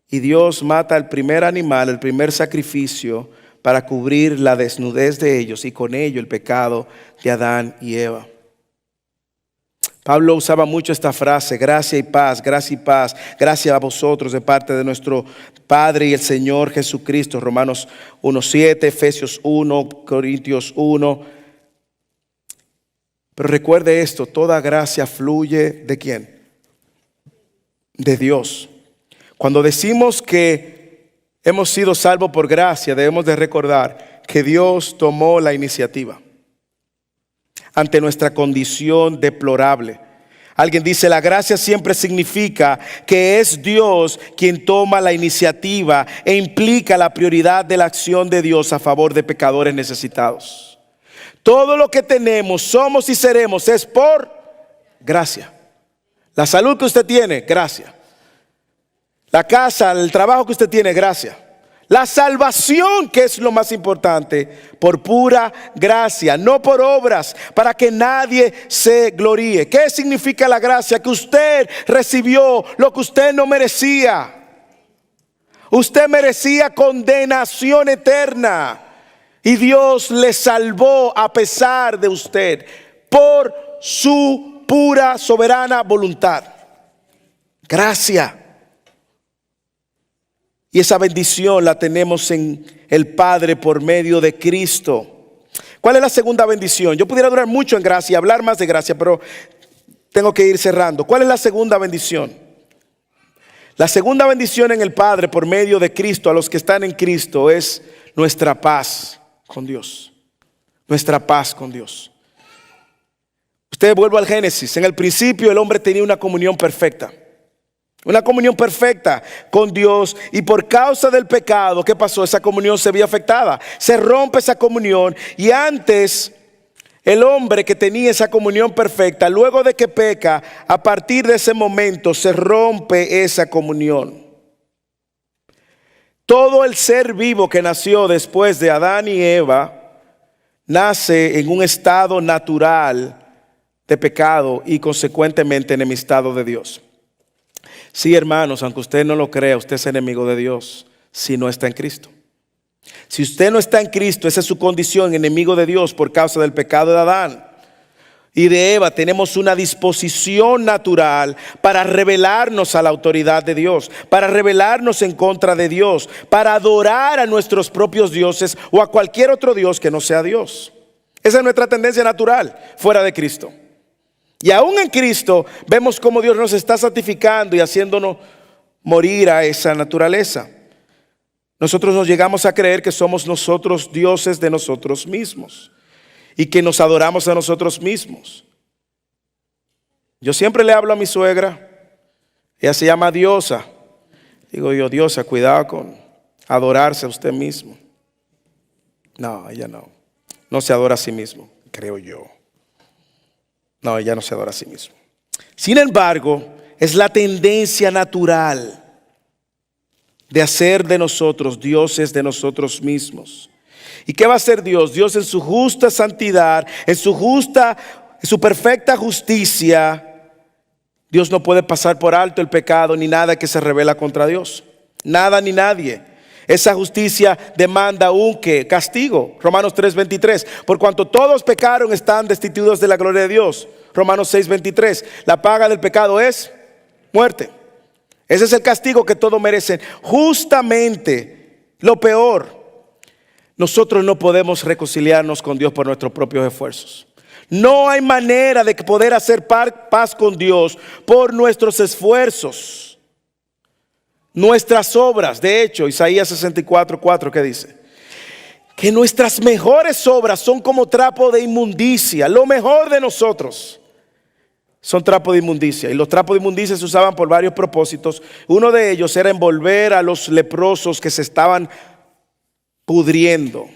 y Dios mata al primer animal, el primer sacrificio para cubrir la desnudez de ellos y con ello el pecado de Adán y Eva. Pablo usaba mucho esta frase, gracia y paz, gracia a vosotros de parte de nuestro Padre y el Señor Jesucristo. Romanos 1:7, Efesios 1, Corintios 1. Pero recuerde esto, toda gracia fluye ¿de quién? De Dios. Cuando decimos que hemos sido salvos por gracia, debemos de recordar que Dios tomó la iniciativa ante nuestra condición deplorable. Alguien dice, la gracia siempre significa que es Dios quien toma la iniciativa e implica la prioridad de la acción de Dios a favor de pecadores necesitados. Todo lo que tenemos, somos y seremos es por gracia. La salud que usted tiene, gracia. La casa, el trabajo que usted tiene, gracia. La salvación, que es lo más importante, por pura gracia, no por obras, para que nadie se gloríe. ¿Qué significa la gracia? Que usted recibió lo que usted no merecía. Usted merecía condenación eterna. Y Dios le salvó a pesar de usted, por su pura, soberana voluntad. Gracia. Y esa bendición la tenemos en el Padre por medio de Cristo. ¿Cuál es la segunda bendición? Yo pudiera durar mucho en gracia y hablar más de gracia, pero tengo que ir cerrando. ¿Cuál es la segunda bendición? La segunda bendición en el Padre por medio de Cristo, a los que están en Cristo, es nuestra paz con Dios. Nuestra paz con Dios. Usted vuelve al Génesis. En el principio el hombre tenía una comunión perfecta. Una comunión perfecta con Dios, y por causa del pecado, ¿qué pasó? Esa comunión se vio afectada. Se rompe esa comunión, y antes el hombre que tenía esa comunión perfecta, luego de que peca, a partir de ese momento se rompe esa comunión. Todo el ser vivo que nació después de Adán y Eva nace en un estado natural de pecado y consecuentemente enemistado de Dios. Sí, hermanos, aunque usted no lo crea, usted es enemigo de Dios si no está en Cristo. Si usted no está en Cristo, esa es su condición, enemigo de Dios por causa del pecado de Adán y de Eva. Tenemos una disposición natural para rebelarnos a la autoridad de Dios, para rebelarnos en contra de Dios, para adorar a nuestros propios dioses o a cualquier otro Dios que no sea Dios. Esa es nuestra tendencia natural fuera de Cristo. Y aún en Cristo vemos cómo Dios nos está santificando y haciéndonos morir a esa naturaleza. Nosotros nos llegamos a creer que somos nosotros dioses de nosotros mismos. y que nos adoramos a nosotros mismos. Yo siempre le hablo a mi suegra, ella se llama Diosa. Digo yo, Diosa, cuidado con adorarse a usted mismo. No, ella no se adora a sí mismo, creo yo. No, ella no se adora a sí mismo. Sin embargo, es la tendencia natural de hacer de nosotros dioses de nosotros mismos. ¿Y qué va a hacer Dios? Dios en su justa santidad, en su perfecta justicia, Dios no puede pasar por alto el pecado ni nada que se revela contra Dios. Nada ni nadie. Esa justicia demanda un ¿qué? Castigo. Romanos 3:23. Por cuanto todos pecaron, están destituidos de la gloria de Dios. Romanos 6:23. La paga del pecado es muerte. Ese es el castigo que todos merecen. Justamente, lo peor, nosotros no podemos reconciliarnos con Dios por nuestros propios esfuerzos. No hay manera de poder hacer paz con Dios por nuestros esfuerzos, nuestras obras. De hecho, Isaías 64:4, ¿qué dice? Que nuestras mejores obras son como trapo de inmundicia. Lo mejor de nosotros son trapos de inmundicia. Y los trapos de inmundicia se usaban por varios propósitos. Uno de ellos era envolver a los leprosos que se estaban pudriendo.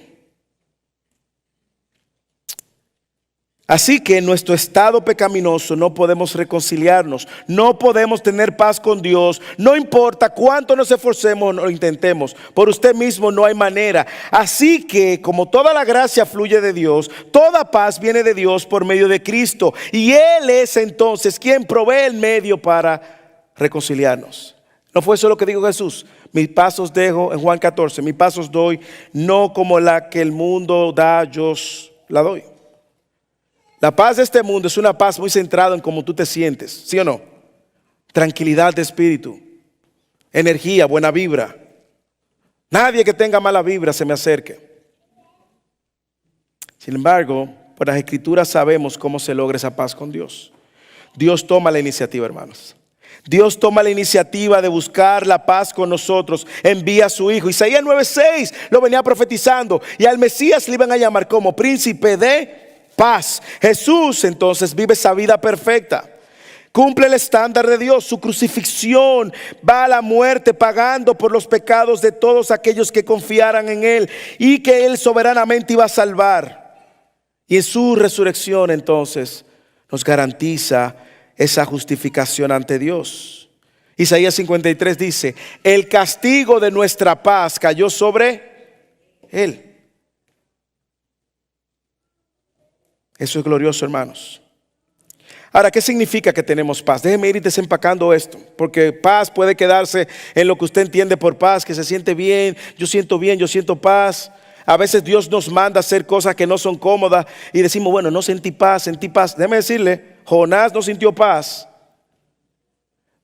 Así que en nuestro estado pecaminoso no podemos reconciliarnos, no podemos tener paz con Dios, no importa cuánto nos esforcemos o lo intentemos, por usted mismo no hay manera. Así que como toda la gracia fluye de Dios, toda paz viene de Dios por medio de Cristo, y Él es entonces quien provee el medio para reconciliarnos. ¿No fue eso lo que dijo Jesús? Mis pasos dejo en Juan 14, mis pasos doy, no como la que el mundo da, yo la doy. La paz de este mundo es una paz muy centrada en cómo tú te sientes, ¿sí o no? Tranquilidad de espíritu, energía, buena vibra. Nadie que tenga mala vibra se me acerque. Sin embargo, por las Escrituras sabemos cómo se logra esa paz con Dios. Dios toma la iniciativa, hermanos. Dios toma la iniciativa de buscar la paz con nosotros. Envía a su Hijo. Isaías 9:6 lo venía profetizando. Y al Mesías le iban a llamar como príncipe de paz. Jesús entonces vive esa vida perfecta. Cumple el estándar de Dios. Su crucifixión, va a la muerte pagando por los pecados de todos aquellos que confiaran en Él y que Él soberanamente iba a salvar. Y en su resurrección entonces nos garantiza esa justificación ante Dios. Isaías 53 dice: el castigo de nuestra paz cayó sobre Él. Eso es glorioso, hermanos. Ahora, ¿qué significa que tenemos paz? Déjeme ir desempacando esto, porque paz puede quedarse en lo que usted entiende por paz, que se siente bien, yo siento paz. A veces Dios nos manda a hacer cosas que no son cómodas y decimos, bueno, no sentí paz, sentí paz. Déjeme decirle, Jonás no sintió paz.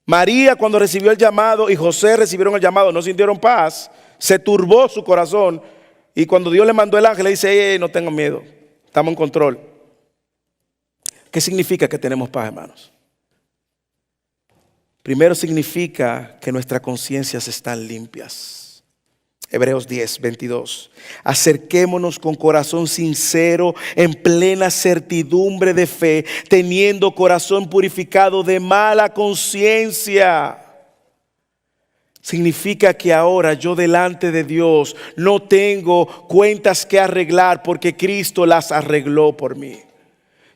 María, cuando recibió el llamado, y José recibieron el llamado, no sintieron paz. Se turbó su corazón, y cuando Dios le mandó el ángel, le dice, no tengan miedo, estamos en control. ¿Qué significa que tenemos paz, hermanos? Primero significa que nuestras conciencias están limpias. Hebreos 10:22. Acerquémonos con corazón sincero, en plena certidumbre de fe, teniendo corazón purificado de mala conciencia. Significa que ahora yo delante de Dios no tengo cuentas que arreglar porque Cristo las arregló por mí.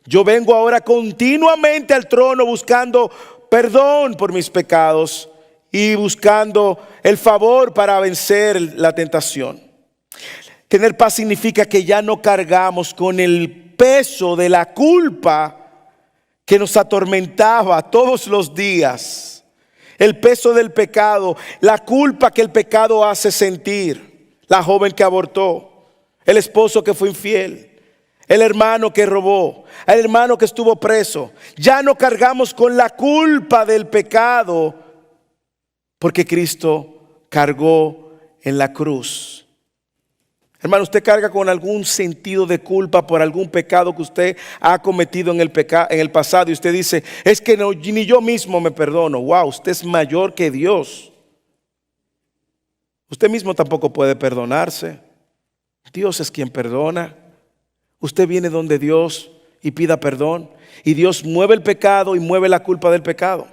Yo vengo ahora continuamente al trono buscando perdón por mis pecados y buscando el favor para vencer la tentación. Tener paz significa que ya no cargamos con el peso de la culpa que nos atormentaba todos los días. El peso del pecado, la culpa que el pecado hace sentir. La joven que abortó, el esposo que fue infiel, el hermano que robó, el hermano que estuvo preso. Ya no cargamos con la culpa del pecado porque Cristo cargó en la cruz. Hermano, usted carga con algún sentido de culpa por algún pecado que usted ha cometido en el pasado y usted dice, es que no, ni yo mismo me perdono. Wow, usted es mayor que Dios. Usted mismo tampoco puede perdonarse. Dios es quien perdona. Usted viene donde Dios y pida perdón. Y Dios mueve el pecado y mueve la culpa del pecado.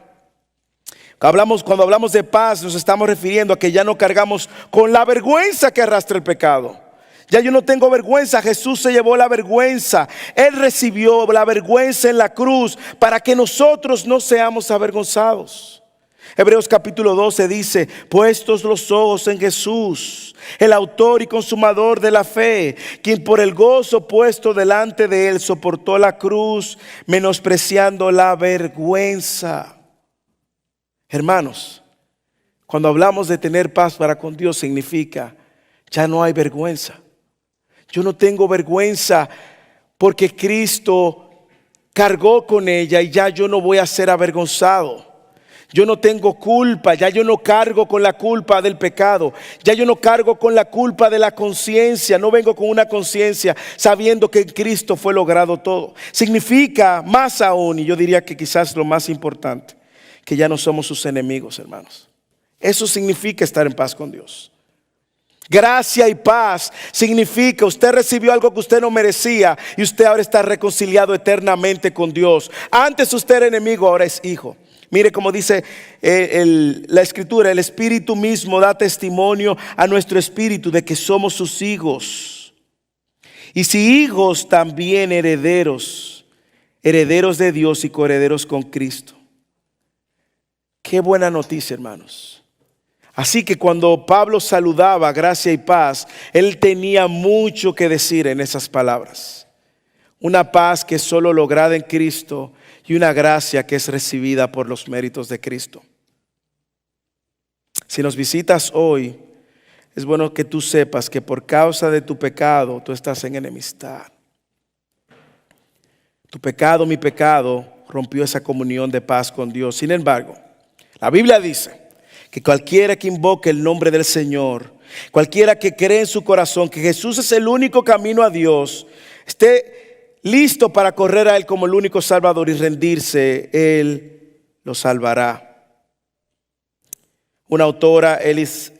Cuando hablamos de paz, nos estamos refiriendo a que ya no cargamos con la vergüenza que arrastra el pecado. Ya yo no tengo vergüenza. Jesús se llevó la vergüenza. Él recibió la vergüenza en la cruz para que nosotros no seamos avergonzados. Hebreos capítulo 12 dice: puestos los ojos en Jesús, el autor y consumador de la fe, quien por el gozo puesto delante de él soportó la cruz, menospreciando la vergüenza. Hermanos, cuando hablamos de tener paz para con Dios, significa ya no hay vergüenza. Yo no tengo vergüenza porque Cristo cargó con ella y ya yo no voy a ser avergonzado. Yo no tengo culpa, ya yo no cargo con la culpa del pecado. Ya yo no cargo con la culpa de la conciencia. No vengo con una conciencia sabiendo que en Cristo fue logrado todo. Significa más aún, y yo diría que quizás lo más importante, que ya no somos sus enemigos, hermanos. Eso significa estar en paz con Dios. Gracia y paz significa usted recibió algo que usted no merecía y usted ahora está reconciliado eternamente con Dios. Antes usted era enemigo, ahora es hijo. Mire como dice la escritura: el Espíritu mismo da testimonio a nuestro espíritu de que somos sus hijos. Y si hijos, también herederos, herederos de Dios y coherederos con Cristo. Qué buena noticia, hermanos. Así que cuando Pablo saludaba gracia y paz, él tenía mucho que decir en esas palabras. Una paz que es solo lograda en Cristo y una gracia que es recibida por los méritos de Cristo. Si nos visitas hoy, es bueno que tú sepas que por causa de tu pecado tú estás en enemistad. Tu pecado, mi pecado, rompió esa comunión de paz con Dios. Sin embargo, la Biblia dice que cualquiera que invoque el nombre del Señor, cualquiera que cree en su corazón que Jesús es el único camino a Dios, esté listo para correr a Él como el único Salvador y rendirse, Él lo salvará. Una autora, Ellis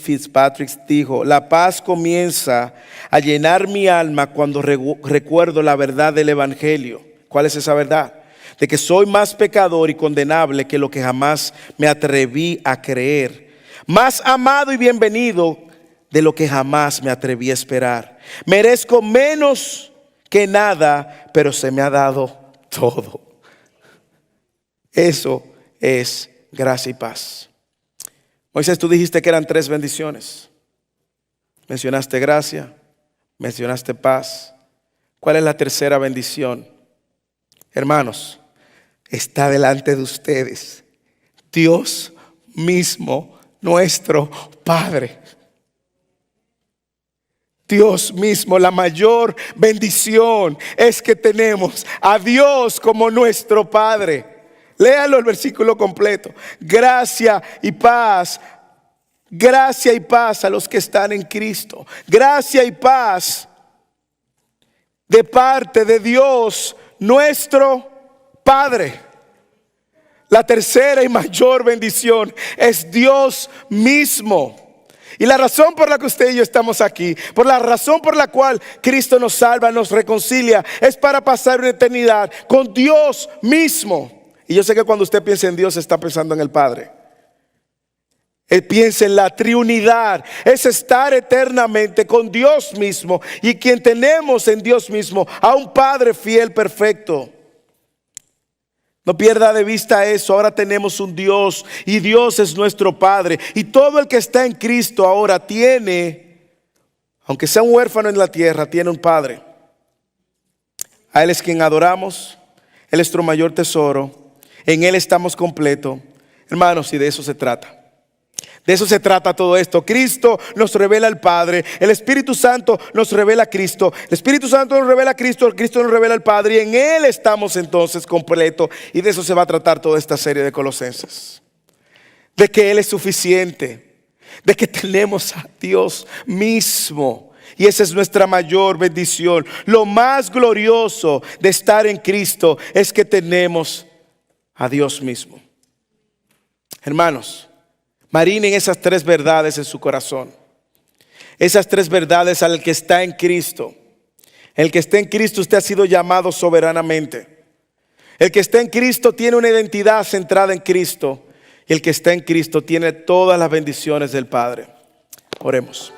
Fitzpatrick, dijo: la paz comienza a llenar mi alma cuando recuerdo la verdad del Evangelio. ¿Cuál es esa verdad? De que soy más pecador y condenable que lo que jamás me atreví a creer, más amado y bienvenido de lo que jamás me atreví a esperar. Merezco menos que nada, pero se me ha dado todo. Eso es gracia y paz. Moisés, tú dijiste que eran 3 bendiciones. Mencionaste gracia, mencionaste paz. ¿Cuál es la tercera bendición? Hermanos, está delante de ustedes Dios mismo, nuestro Padre. Dios mismo, la mayor bendición es que tenemos a Dios como nuestro Padre. Léalo el versículo completo. Gracia y paz a los que están en Cristo. Gracia y paz de parte de Dios, nuestro Padre. La tercera y mayor bendición es Dios mismo. Y la razón por la que usted y yo estamos aquí, por la razón por la cual Cristo nos salva, nos reconcilia, es para pasar una eternidad con Dios mismo. Y yo sé que cuando usted piensa en Dios, está pensando en el Padre. Él piensa en la triunidad, es estar eternamente con Dios mismo, y quien tenemos en Dios mismo a un Padre fiel, perfecto. No pierda de vista eso. Ahora tenemos un Dios y Dios es nuestro Padre, y todo el que está en Cristo ahora tiene, aunque sea un huérfano en la tierra, tiene un Padre. A Él es quien adoramos, Él es nuestro mayor tesoro, en Él estamos completos, hermanos, y de eso se trata. De eso se trata todo esto. Cristo nos revela al Padre, el Espíritu Santo nos revela a Cristo, el Espíritu Santo nos revela a Cristo, el Cristo nos revela al Padre, y en Él estamos entonces completos. Y de eso se va a tratar toda esta serie de Colosenses. De que Él es suficiente, de que tenemos a Dios mismo, y esa es nuestra mayor bendición. Lo más glorioso de estar en Cristo es que tenemos a Dios mismo. Hermanos, marinen esas 3 verdades en su corazón. Esas 3 verdades al que está en Cristo. El que está en Cristo, usted ha sido llamado soberanamente. El que está en Cristo tiene una identidad centrada en Cristo. Y el que está en Cristo tiene todas las bendiciones del Padre. Oremos.